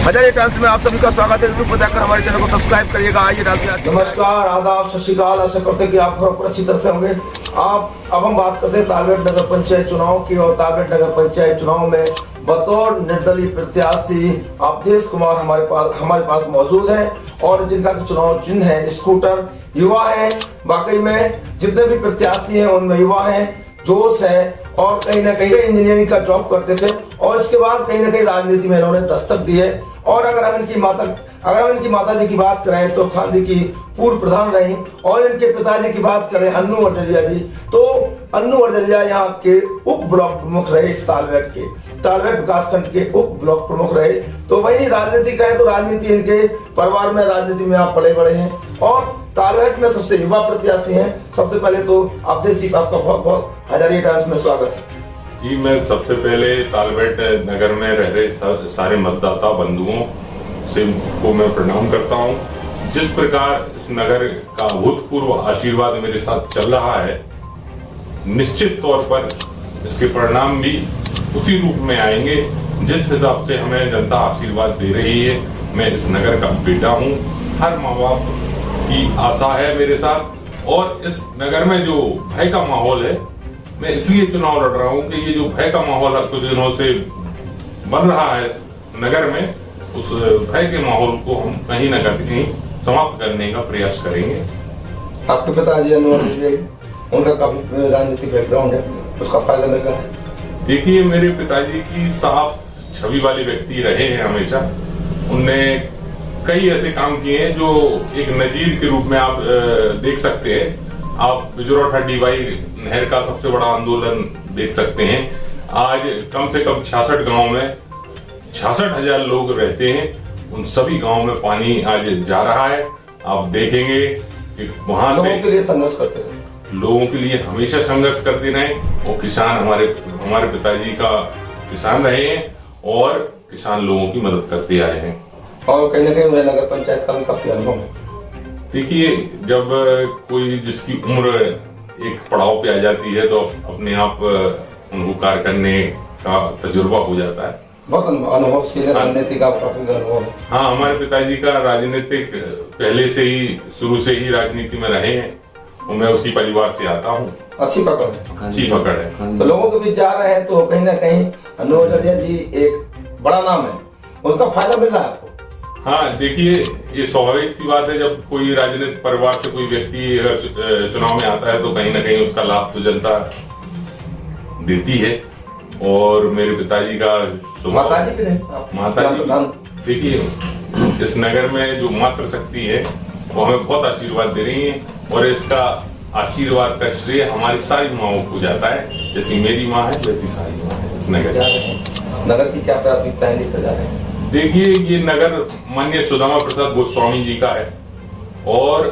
Hazare times में आप सभी का स्वागत है। यूट्यूब पर जाकर हमारे चैनल को सब्सक्राइब करिएगा। आइए नमस्कार, आदाब, सत श्री अकाल। आशा करते हैं कि आप घर पर अच्छी तरह से होंगे। अब हम बात करते हैं तालबेट नगर पंचायत चुनाव की। और तालबेट नगर पंचायत चुनाव में बतौर निर्दलीय प्रत्याशी अवधेश कुमार हमारे पास मौजूद है और जिनका चुनाव चिन्ह है स्कूटर। युवा है, वाकई में जितने भी प्रत्याशी हैं उनमें युवा हैं, जोश है और कहीं ना कहीं इंजीनियरिंग का जॉब करते थे और इसके बाद कहीं ना कहीं राजनीति में इन्होंने दस्तक दी है। और अगर हम इनकी माता जी की बात करें तो खांदी की पूर्व प्रधान रही और इनके पिताजी की बात करें अन्नू अर्जरिया जी, तो अन्नू अर्जरिया यहाँ के उप ब्लॉक प्रमुख रहे। इस तालबेट विकासखंड के उप ब्लॉक प्रमुख रहे। तो वही राजनीति कहें तो राजनीति इनके परिवार में, राजनीति में आप पले बड़े हैं और तालबेट में सबसे युवा प्रत्याशी हैं। सबसे पहले तो अवधेश जी का आपका बहुत बहुत हजारिया टाइम्स में स्वागत है जी। मैं सबसे पहले तालबेट नगर में रह रहे सारे मतदाता बंधुओं से को मैं प्रणाम करता हूं। जिस प्रकार इस नगर का अभूतपूर्व आशीर्वाद मेरे साथ चल रहा है, निश्चित तौर पर इसके परिणाम भी उसी रूप में आएंगे जिस हिसाब से हमें जनता आशीर्वाद दे रही है। मैं इस नगर का बेटा हूं, हर माँ बाप की आशा है मेरे साथ। और इस नगर में जो भय का माहौल है, मैं इसलिए चुनाव लड़ रहा हूं कि ये जो भय का माहौल अब कुछ दिनों से बन रहा है नगर में, उस भय के माहौल को हम कहीं न कहीं समाप्त करने का प्रयास करेंगे। आपके पिताजी उनका काफी राजनीतिक बैकग्राउंड है, उसका फायदा मिल रहा है। देखिए, मेरे पिताजी की साफ छवि वाले व्यक्ति रहे हैं हमेशा। उनने कई ऐसे काम किए हैं जो एक नजीर के रूप में आप देख सकते हैं। आप बिजरौठा डीवाई नहर का सबसे बड़ा आंदोलन देख सकते हैं। आज कम से कम 66 गांव में 66,000 लोग रहते हैं। उन सभी गांव में पानी आज जा रहा है। आप देखेंगे कि वहां से लोगों के लिए संघर्ष करते रहे, लोगों के लिए हमेशा संघर्ष करते रहे। और किसान हमारे पिताजी का किसान रहे हैं और किसान लोगों की मदद करते आए हैं। और कहीं ना कहीं मुझे नगर पंचायत का काफी अनुभव है। देखिए, जब कोई जिसकी उम्र एक पड़ाव पे आ जाती है तो अपने आप उनको कार्य करने का तजुर्बा हो जाता है। बहुत अनुभवशील राजनीति का काफी अनुभव है। हाँ, हमारे पिताजी का राजनीतिक पहले से ही, शुरू से ही राजनीति में रहे हैं और मैं उसी परिवार से आता हूँ। अच्छी पकड़ है, अच्छी पकड़ है। तो लोगों के बीच जा रहे हैं तो कहीं ना कहीं अन्नू अर्जरिया जी एक बड़ा नाम है, उसका फायदा मिल रहा है आपको। हाँ, देखिए, ये स्वाभाविक सी बात है। जब कोई राजनीतिक परिवार से कोई व्यक्ति अगर चुनाव में आता है तो कहीं ना कहीं उसका लाभ तो जनता देती है। और मेरे पिताजी का माताजी भी देखिए, इस नगर में जो मातृ शक्ति है वो हमें बहुत आशीर्वाद दे रही है और इसका आशीर्वाद का श्रेय हमारी सारी माँओं को जाता है। जैसी मेरी माँ है वैसी सारी माँ है इस नगर की क्या प्राथमिकताएं लेकर जा रहे हैं? देखिए, ये नगर माननीय सुदामा प्रसाद गोस्वामी जी का है और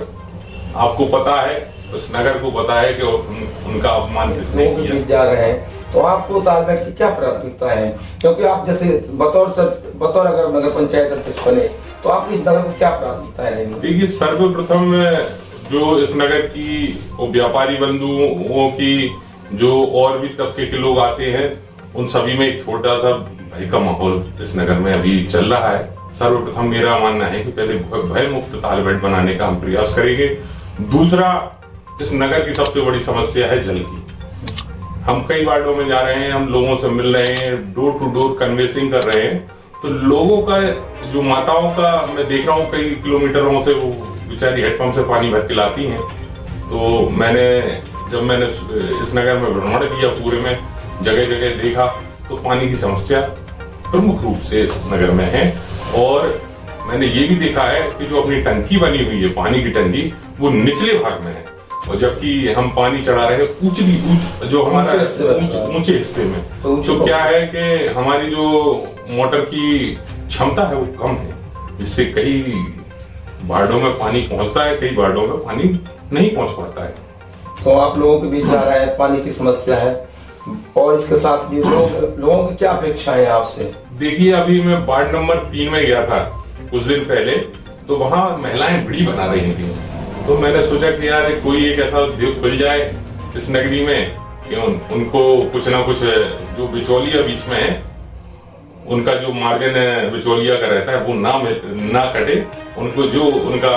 आपको पता है, उस नगर को पता है कि उनका अपमान किसने किया। जा रहे हैं तो आपको तालबेट की क्या प्राथमिकता है? क्योंकि आप जैसे बतौर अगर नगर पंचायत अध्यक्ष बने तो आप इस नगर को क्या प्राथमिकता है? देखिए, सर्वप्रथम जो इस नगर की व्यापारी बंधुओं की, जो और भी तबके के लोग आते हैं, उन सभी में एक छोटा सा भय का माहौल इस नगर में अभी चल रहा है। सर्वप्रथम मेरा मानना है कि पहले भय मुक्त तालबेट बनाने का हम प्रयास करेंगे। दूसरा, इस नगर की सबसे बड़ी समस्या है जल की। हम कई वार्डों में जा रहे हैं, हम लोगों से मिल रहे हैं, डोर टू डोर कन्वेंसिंग कर रहे हैं, तो लोगों का, जो माताओं का मैं देख रहा हूँ कई किलोमीटरों से, वो बेचारी हेडपंप से पानी भर के लाती हैं। तो जब मैंने इस नगर में भ्रमण किया, पूरे में जगह जगह देखा, तो पानी की समस्या प्रमुख रूप से इस नगर में है। और मैंने ये भी देखा है कि जो अपनी टंकी बनी हुई है, पानी की टंकी, वो निचले भाग में है और जबकि हम पानी चढ़ा रहे हैं जो हमारा ऊंचे हिस्से में। तो क्या है कि हमारी जो मोटर की क्षमता है वो कम है, जिससे कई वार्डों में पानी पहुंचता है, कई वार्डों में पानी नहीं पहुंच पाता है। तो आप लोगों के बीच जा रहा है, पानी की समस्या है और इसके साथ भी लोगों की क्या अपेक्षा है आपसे? देखिए, अभी मैं वार्ड नंबर 3 में गया था कुछ दिन पहले, तो वहाँ महिलाएं भिड़ी बना रही थी। तो मैंने सोचा कि यार कोई एक ऐसा उद्योग खुल जाए इस नगरी में कि उनको कुछ ना कुछ, जो बिचौलिया बीच में है, उनका जो मार्जिन बिचौलिया का रहता है वो ना कटे, उनको जो उनका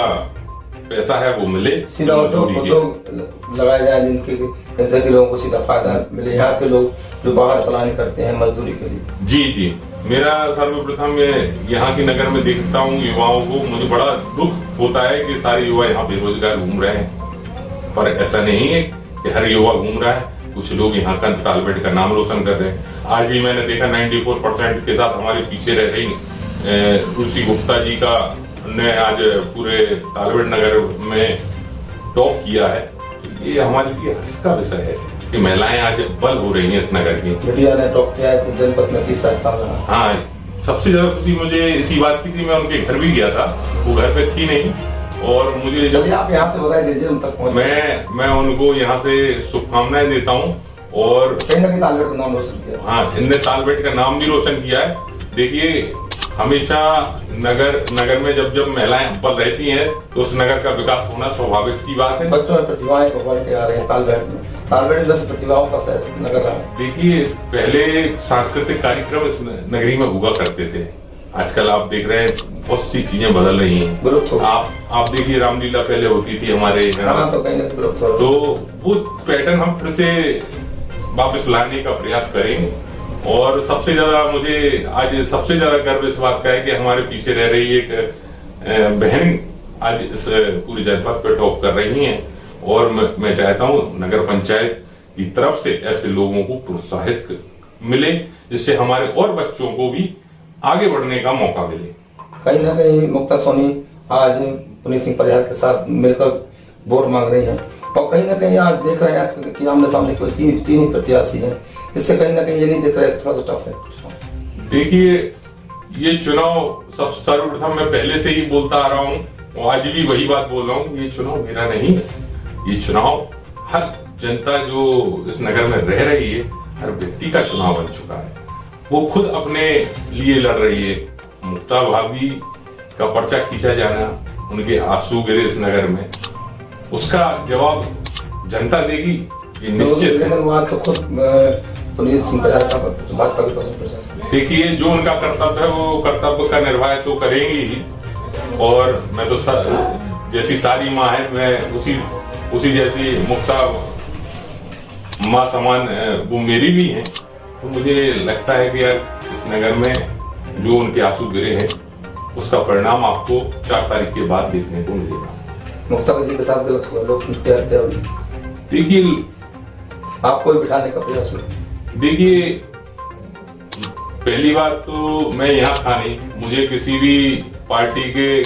पैसा है वो मिले, सीधा उद्योग लगाए जाए जिनके जैसे कि लोगों को सीधा फायदा मिले। यहाँ के लोग जो बाहर पलायन करते हैं मजदूरी के लिए। जी मेरा सर्वप्रथम मैं यहाँ की नगर में देखता हूँ युवाओं को, मुझे बड़ा दुख होता है कि सारे युवा यहाँ बेरोजगार घूम रहे हैं, पर ऐसा नहीं है कि हर युवा घूम रहा है। कुछ लोग यहाँ का तालबेट का नाम रोशन कर रहे हैं। आज ही मैंने देखा 94% के साथ हमारे पीछे रह रही ऋषि गुप्ता जी का ने आज पूरे तालबेट नगर में टॉप किया है। ये हमारे लिए हर्ष का विषय है कि महिलाएं आज बल हो रही हैं इस नगर की। मीडिया ने टॉप किया है तो जनपद में 30 स्थान रहा। हाँ, सबसे ज्यादा खुशी मुझे इसी बात की थी। मैं उनके घर भी गया था, वो घर पे थी नहीं, और मुझे जब आप यहाँ से बधाई दीजिए उन तक मैं उनको यहाँ से शुभकामनाएं देता हूँ। और कहीं ना कहीं तालबेट का नाम रोशन किया। हाँ, इनने तालबेट का नाम भी रोशन किया है। देखिए, हमेशा नगर में जब महिलाएं अव्वल रहती हैं तो उस नगर का विकास होना स्वाभाविक सी बात है। बच्चों में प्रतिभाएं उभर के आ रहे हैं तालबेट में। तालबेट में प्रतिभाओं का नगर रहा है। देखिए, पहले सांस्कृतिक कार्यक्रम इस नगरी में हुआ करते थे। आजकल आप देख रहे हैं बहुत सी चीजें बदल रही हैं। आप देखिए, रामलीला पहले होती थी हमारे यहाँ, तो वो पैटर्न हम फिर से वापस लाने का प्रयास करेंगे। और सबसे ज्यादा मुझे आज सबसे ज्यादा गर्व इस बात का है कि हमारे पीछे रह रही एक बहन आज इस पूरी जनपद पे टॉप कर रही हैं। और मैं चाहता हूँ नगर पंचायत की तरफ से ऐसे लोगों को प्रोत्साहित मिले, जिससे हमारे और बच्चों को भी आगे बढ़ने का मौका मिले। कहीं ना कहीं मुक्ता सोनी आज पुनीत सिंह परिहार के साथ मिलकर वोट मांग रही हैं, और कहीं ना कहीं आज देख रहे हैं कि आमने सामने केवल तीन ही प्रत्याशी हैं। इससे कहीं ना कहीं ये नहीं दिख रहा है, थोड़ा सा टफ है। देखिए, ये चुनाव सर्वप्रथम मैं पहले से ही बोलता आ रहा हूँ, और आज भी वही बात बोल रहा हूँ, ये चुनाव मेरा नहीं है। ये चुनाव हर जनता जो इस नगर में रह रही है, हर व्यक्ति का चुनाव बन चुका है। वो खुद अपने लिए लड़ रही है। मुक्ता भाभी का पर्चा खींचा जाना, उनके आंसू गिरे इस नगर में, उसका जवाब जनता देगी, ये निश्चित है। तो खुद पुनीत सिंह परिहार का भाजपा की पसंद। देखिए, जो उनका कर्तव्य है वो कर्तव्य का निर्वाह तो करेंगे ही, और मैं तो जैसी सारी माँ है, मैं उसी जैसी मुक्ता माँ समान वो मेरी भी है। तो मुझे लगता है कि यार इस नगर में जो उनके आंसू गिरे हैं उसका परिणाम आपको 4 तारीख के बाद देखने को मिलेगा। मुक्ता जी के साथ गलत हुआ, लोग हत्या हुई। देखिए, आपको बिठाने का प्रयास हुआ। देखिए, पहली बात तो मैं यहाँ था नहीं, मुझे किसी भी पार्टी के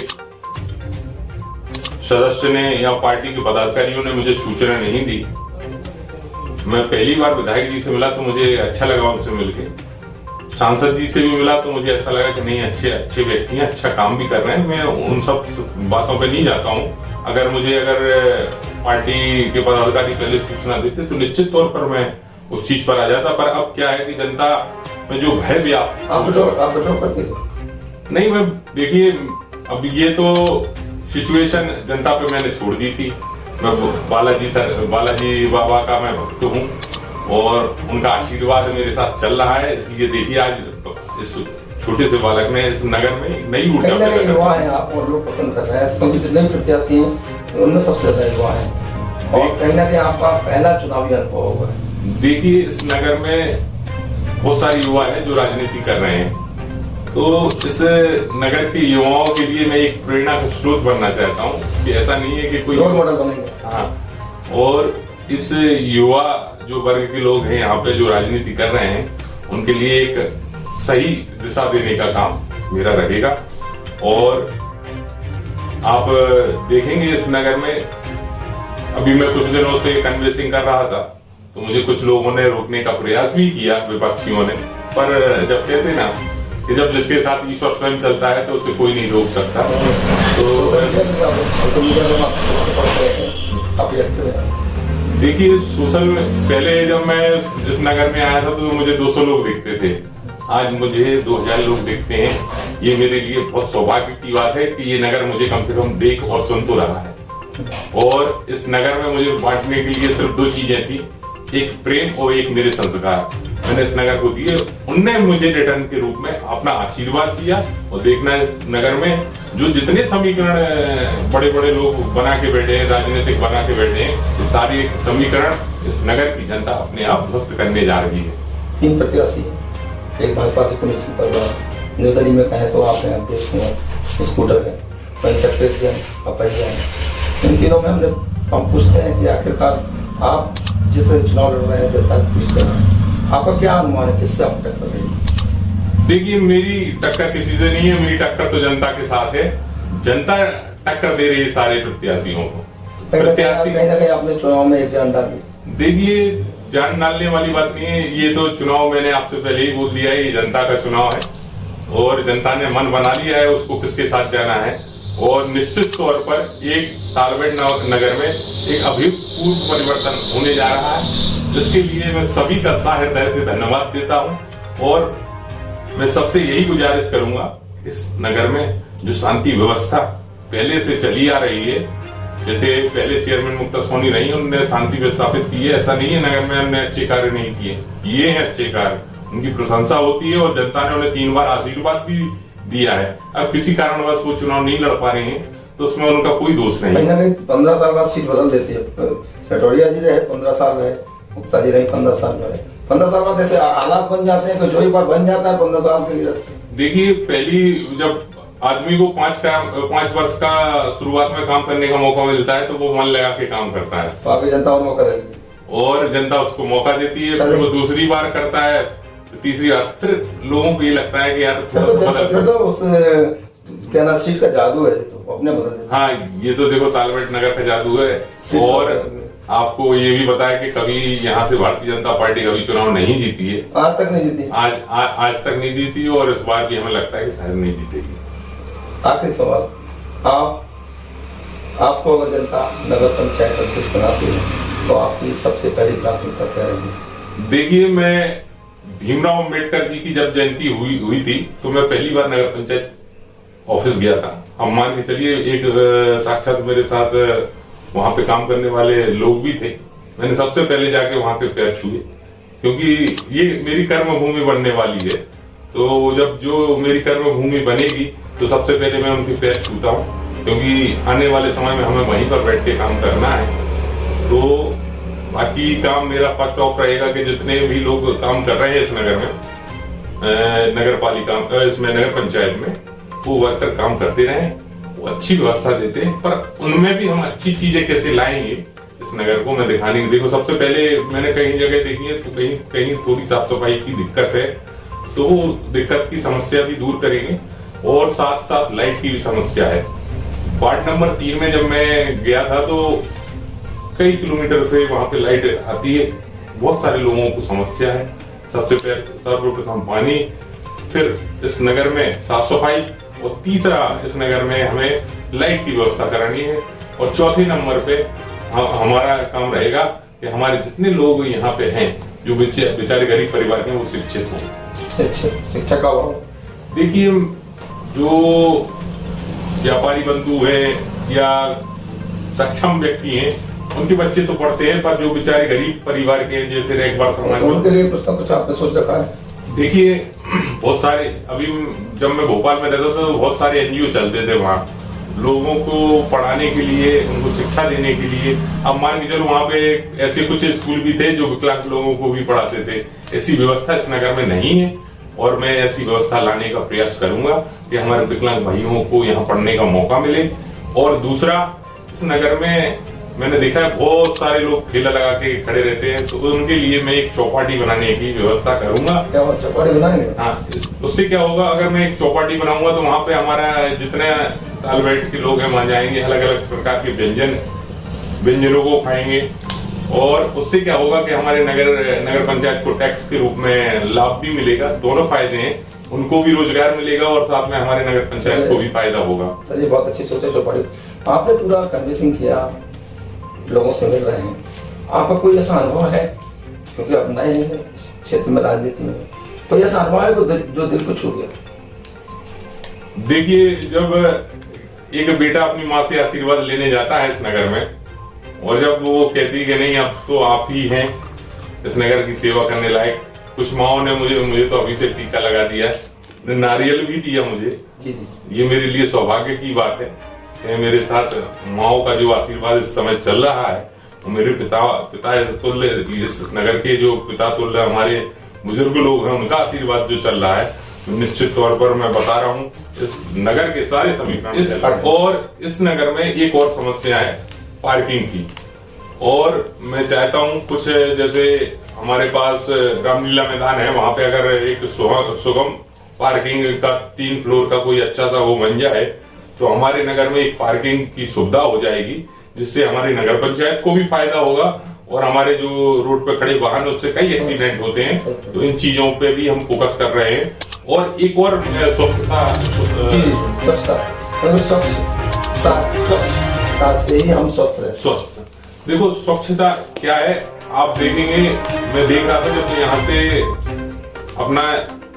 सदस्य ने या पार्टी के पदाधिकारियों ने मुझे सूचना नहीं दी। मैं पहली बार विधायक जी से मिला तो मुझे अच्छा लगा उनसे मिलके। सांसद जी से भी मिला तो मुझे ऐसा लगा कि नहीं, अच्छे व्यक्ति हैं, अच्छा काम भी कर रहे हैं। मैं उन सब बातों पे नहीं जाता हूँ। अगर पार्टी के पदाधिकारी पहले सूचना देते तो निश्चित तौर पर मैं उस चीज पर आ जाता। पर अब क्या है कि जनता में जो भय व्याप्त, आप करते थे नहीं, मैं देखिए, अब ये तो सिचुएशन जनता पे मैंने छोड़ दी थी। मैं बालाजी बाबा का मैं भक्त हूँ, और उनका आशीर्वाद मेरे साथ चल रहा है। इसलिए देखिए, आज इस छोटे से बालक ने इस नगर में नई ऊर्जा युवा है आप, और लोग पसंद कर रहे हैं। इसमें जितने प्रत्याशी हैं उनमें सबसे ज्यादा युवा है, और कहीं ना कहीं आपका पहला चुनावी अनुभव होगा। देखिए, इस नगर में बहुत सारे युवा हैं जो राजनीति कर रहे हैं, तो इस नगर के युवाओं के लिए मैं एक प्रेरणा का स्रोत बनना चाहता हूँ कि ऐसा नहीं है कि कोई रोल मॉडल बनेंगे। हाँ, और इस युवा जो वर्ग के लोग हैं यहाँ पे जो राजनीति कर रहे हैं, उनके लिए एक सही दिशा देने का काम मेरा रहेगा। और आप देखेंगे इस नगर में, अभी मैं कुछ दिनों से कन्वेंसिंग कर रहा था, तो मुझे कुछ लोगों ने रोकने का प्रयास भी किया, विपक्षियों ने। पर जब कहते ना कि जब जिसके साथ ईश्वर स्वयं चलता है तो उसे कोई नहीं रोक सकता। तो देखिए, सोशल पहले जब मैं इस नगर में आया था तो मुझे 200 लोग दिखते थे, आज मुझे 2000 लोग दिखते हैं। ये मेरे लिए बहुत सौभाग्य की बात है कि ये नगर मुझे कम से कम देख और सुन तो रहा है। और इस नगर में मुझे बांटने के लिए सिर्फ 2 चीजें थी, एक प्रेम और एक मेरे संस्कार। मैंने इस नगर को दिए, उनने मुझे रिटर्न के रूप में अपना आशीर्वाद दिया। और देखना है नगर में जो जितने समीकरण बड़े बड़े लोग बना के बैठे हैं, राजनीतिक बना के बैठे हैं, ये सारी समीकरण इस नगर की जनता अपने आप ध्वस्त करने जा रही है। 3 प्रत्याशी, एक भाजपा से पुनिश्चित परिवार, निर्दलीय में कहें तो आप हैं अध्यक्ष कुमार, स्कूटर है, वहीं चक्रेश जैन, अपैया है। इन तीनों में हम पूछते हैं कि आखिरकार आप जिस तरह चुनाव लड़ रहे हैं, जनता को पूछ रहे हैं, आपका क्या अनुमान है, किससे आप टक्कर रहेगी? देखिए, मेरी टक्कर किसी से नहीं है, मेरी टक्कर तो जनता के साथ है। जनता टक्कर दे रही है सारे प्रत्याशियों को। प्रत्याशी कहीं ना कहीं आपने चुनाव में एक जान डाली। देखिए, जान डालने वाली बात नहीं है, ये तो चुनाव मैंने आपसे पहले ही बोल दिया है, ये जनता का चुनाव है और जनता ने मन बना लिया है उसको किसके साथ जाना है। और निश्चित तौर पर एक तालबेट नगर में एक अभूतपूर्व परिवर्तन होने जा रहा है, जिसके लिए मैं सभी का हृदय से धन्यवाद देता हूं। और मैं सबसे यही गुजारिश करूंगा, इस नगर में जो शांति व्यवस्था पहले से चली आ रही है, जैसे पहले चेयरमैन मुक्ता सोनी रही, उन्होंने शांति व्यवस्थापित की है। ऐसा नहीं है नगर में हमने अच्छे कार्य नहीं किए, ये है अच्छे कार्य, उनकी प्रशंसा होती है और जनता ने उन्हें 3 बार आशीर्वाद भी दिया है। अब किसी कारणवश वो चुनाव नहीं लड़ पा रहे हैं तो उसमें उनका कोई दोष नहीं। कहीं ना कहीं 15 साल बाद सीट बदल देती है। कटोरिया जी रहे 15 साल रहे, मुक्ता जी रही 15 साल रहे, 15 साल बाद ऐसे हालात बन जाते हैं तो जो ही बार बन जाता है 15 साल के लिए। देखिए, पहली जब आदमी को 5 वर्ष का शुरुआत में काम करने का मौका मिलता है तो वो मन लगा के काम करता है, तो आपकी जनता और मौका देती है और जनता उसको मौका देती है। फिर वो दूसरी बार करता है, तीसरी बार, फिर लोगों को ये लगता है कि यार फिर तो उस क्या ना सीट का जादू है, तो अपने बदल देते। हाँ, ये तो देखो तालबेट नगर का जादू है। और आपको ये भी बताया कि कभी यहाँ से भारतीय जनता पार्टी कभी चुनाव नहीं जीती है, आज तक नहीं जीती, आज तक नहीं जीती और इस बार भी हमें लगता है कि शायद नहीं जीतेगी। आखिरी सवाल, आपको अगर जनता नगर पंचायत अध्यक्ष बनाती है तो आपकी सबसे पहली प्राथमिकता क्या रहेगी? देखिए, मैं भीमराव अम्बेडकर जी की जब जयंती हुई थी तो मैं पहली बार नगर पंचायत ऑफिस गया था। अब मान के चलिए, एक साक्षात मेरे साथ वहां पे काम करने वाले लोग भी थे। मैंने सबसे पहले जाके वहां पे पैर छुए, क्योंकि ये मेरी कर्म भूमि बनने वाली है। तो जब जो मेरी कर्म भूमि बनेगी तो सबसे पहले मैं उनके पैर छूता हूँ, क्योंकि आने वाले समय में हमें वहीं पर बैठ के काम करना है। तो बाकी काम मेरा फर्स्ट ऑफ रहेगा कि जितने भी लोग काम कर रहे हैं इस नगर में, नगर पालिका इसमें नगर पंचायत में, वो वर्कर काम करते रहें, वो अच्छी व्यवस्था देते हैं, पर उनमें भी हम अच्छी चीजें कैसे लाएंगे इस नगर को मैं दिखाने की। देखो, सबसे पहले मैंने कई जगह देखी है तो कहीं थोड़ी साफ सफाई की दिक्कत है, तो वो दिक्कत की समस्या भी दूर करेंगे। और साथ साथ लाइट की भी समस्या है। वार्ड नंबर 3 में जब मैं गया था तो कई किलोमीटर से वहां पे लाइट आती है, बहुत सारे लोगों को समस्या है। सबसे पहले सर्वप्रथम पानी, फिर इस नगर में साफ सफाई, और तीसरा इस नगर में हमें लाइट की व्यवस्था करानी है। और चौथे नंबर पे हमारा काम रहेगा कि हमारे जितने लोग यहाँ पे हैं जो बेचारे गरीब परिवार के, वो शिक्षित हों। शिक्षा का अभाव, देखिए, जो व्यापारी बंधु हैं या सक्षम व्यक्ति हैं उनके बच्चे तो पढ़ते हैं, पर जो बेचारे गरीब परिवार के, जैसे रैकबार समाज, उनके लिए कुछ आपने सोच रखा है? देखिए, बहुत सारे, अभी जब मैं भोपाल में रहता था तो बहुत सारे एनजीओ चलते थे वहाँ लोगों को पढ़ाने के लिए, उनको शिक्षा देने के लिए। अब मान के चलो, वहाँ पे ऐसे कुछ स्कूल भी थे जो विकलांग लोगों को भी पढ़ाते थे। ऐसी व्यवस्था इस नगर में नहीं है और मैं ऐसी व्यवस्था लाने का प्रयास करूंगा कि हमारे विकलांग भाइयों को यहाँ पढ़ने का मौका मिले। और दूसरा, इस नगर में मैंने देखा है बहुत सारे लोग ठेला लगा के खड़े रहते हैं, तो उनके लिए मैं एक चौपाटी बनाने की व्यवस्था करूंगा। क्या चौपाटी बनाएंगे? हाँ, उससे क्या होगा, अगर मैं एक चौपाटी बनाऊंगा तो वहाँ पे हमारा जितने तालबेट के लोग हैं वहां जाएंगे, अलग अलग प्रकार के व्यंजनों को खाएंगे। और उससे क्या होगा कि हमारे नगर पंचायत को टैक्स के रूप में लाभ भी मिलेगा। दोनों फायदे हैं, उनको भी रोजगार मिलेगा और साथ में हमारे नगर पंचायत को भी फायदा होगा। चलिए, बहुत अच्छी सोचे चौपाटी। आपने पूरा कन्विंसिंग किया, लोगों से मिल रहे हैं, आपका कोई ऐसा अनुभव है, क्योंकि आप नए हैं क्षेत्र में, राजनीति में, कोई ऐसा अनुभव है जो दिल को छू गया? देखिए, जब एक बेटा अपनी माँ से आशीर्वाद लेने जाता है इस नगर में, और जब वो कहती है कि नहीं, अब तो आप ही हैं इस नगर की सेवा करने लायक, कुछ माओ ने मुझे तो अभी से टीका लगा दिया है, नारियल भी दिया मुझे। जी जी ये मेरे लिए सौभाग्य की बात है कि मेरे साथ माओ का जो आशीर्वाद इस समय चल रहा है, वो मेरे पिता तुल्य, इस नगर के जो पिता तुल्य हमारे बुजुर्ग लोग हैं, उनका आशीर्वाद जो चल रहा है, तो निश्चित तौर पर मैं बता रहा हूँ इस नगर के सारे समीकरण। और इस नगर में एक और समस्या है पार्किंग की, और मैं चाहता हूँ कुछ जैसे हमारे पास रामलीला मैदान है, वहां पे अगर एक सुगम पार्किंग का 3 फ्लोर का कोई अच्छा सा वो बन जाए तो हमारे नगर में एक पार्किंग की सुविधा हो जाएगी, जिससे हमारी नगर पंचायत को भी फायदा होगा और हमारे जो रोड पे खड़े वाहन उससे कई एक्सीडेंट होते हैं, तो इन चीजों पे भी हम फोकस कर रहे हैं। और एक और स्वच्छता से ही हम स्वस्थ रहे। स्वस्थ देखो, स्वच्छता क्या है आप देखेंगे, मैं देख रहा था जब यहाँ से अपना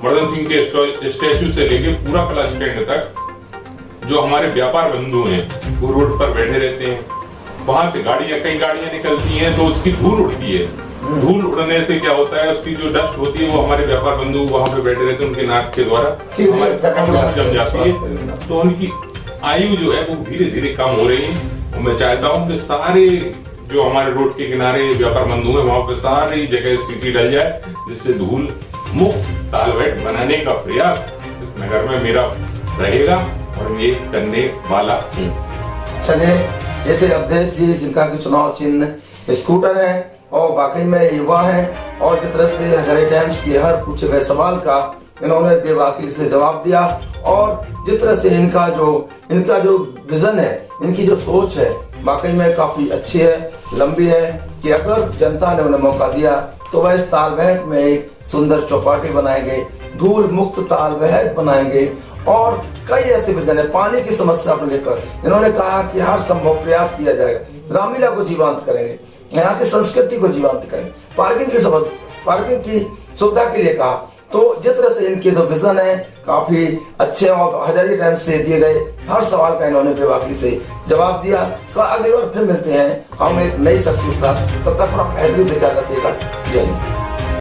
मर्दन सिंह के स्टैचू से लेके पूरा कला स्टैंड तक जो हमारे व्यापार बंधु हैं वो रोड पर बैठे रहते हैं, वहां से कई गाड़ियां निकलती हैं तो उसकी धूल उड़ती है। धूल उड़ने से क्या होता है, उसकी जो डस्ट होती है वो हमारे व्यापार बंधु वहां पे बैठे रहते हैं, उनके नाक के द्वारा हमारे कपड़ों में जम जाती है, तो उनकी आयु जो है वो धीरे धीरे कम हो रही है। मैं चाहता हूँ कि सारे जो हमारे रोड के किनारे व्यापार बंधु है वहां पे सारी जगह सीसी डल जाए, जिससे धूल मुक्त तालबेट बनाने का प्रयास इस नगर में मेरा रहेगा और मैं करने वाला हूँ। चलिए, जैसे अवधेश जी जिनका की चुनाव चिन्ह स्कूटर है और वाकई में युवा है, और जिस तरह से हजारे टाइम्स के हर पूछे गए सवाल का इन्होंने बेबाकी से जवाब दिया, और जिस तरह से इनका जो विजन है, इनकी जो सोच है वाकई में काफी अच्छी है, लंबी है, कि अगर जनता ने उन्हें मौका दिया तो वह इस तालबेहट में एक सुंदर चौपाटी बनाएंगे, धूल मुक्त तालबेहट बनाएंगे, और कई ऐसे विजन है। पानी की समस्या को लेकर इन्होंने कहा कि हर संभव प्रयास किया जाएगा, रामलीला को जीवंत करेंगे, यहाँ की संस्कृति को जीवंत करेंगे, पार्किंग की सुविधा के लिए कहा। तो जिस तरह से इनके जो विजन है काफी अच्छे, और हजारे टाइम्स से दिए गए हर सवाल का इन्होंने बेबाकी से जवाब दिया। अगली बार फिर मिलते हैं हम एक नई शख्सियत के साथ, तब तक अपना बेहतरीन से ख्याल रखिएगा। जय हिंद।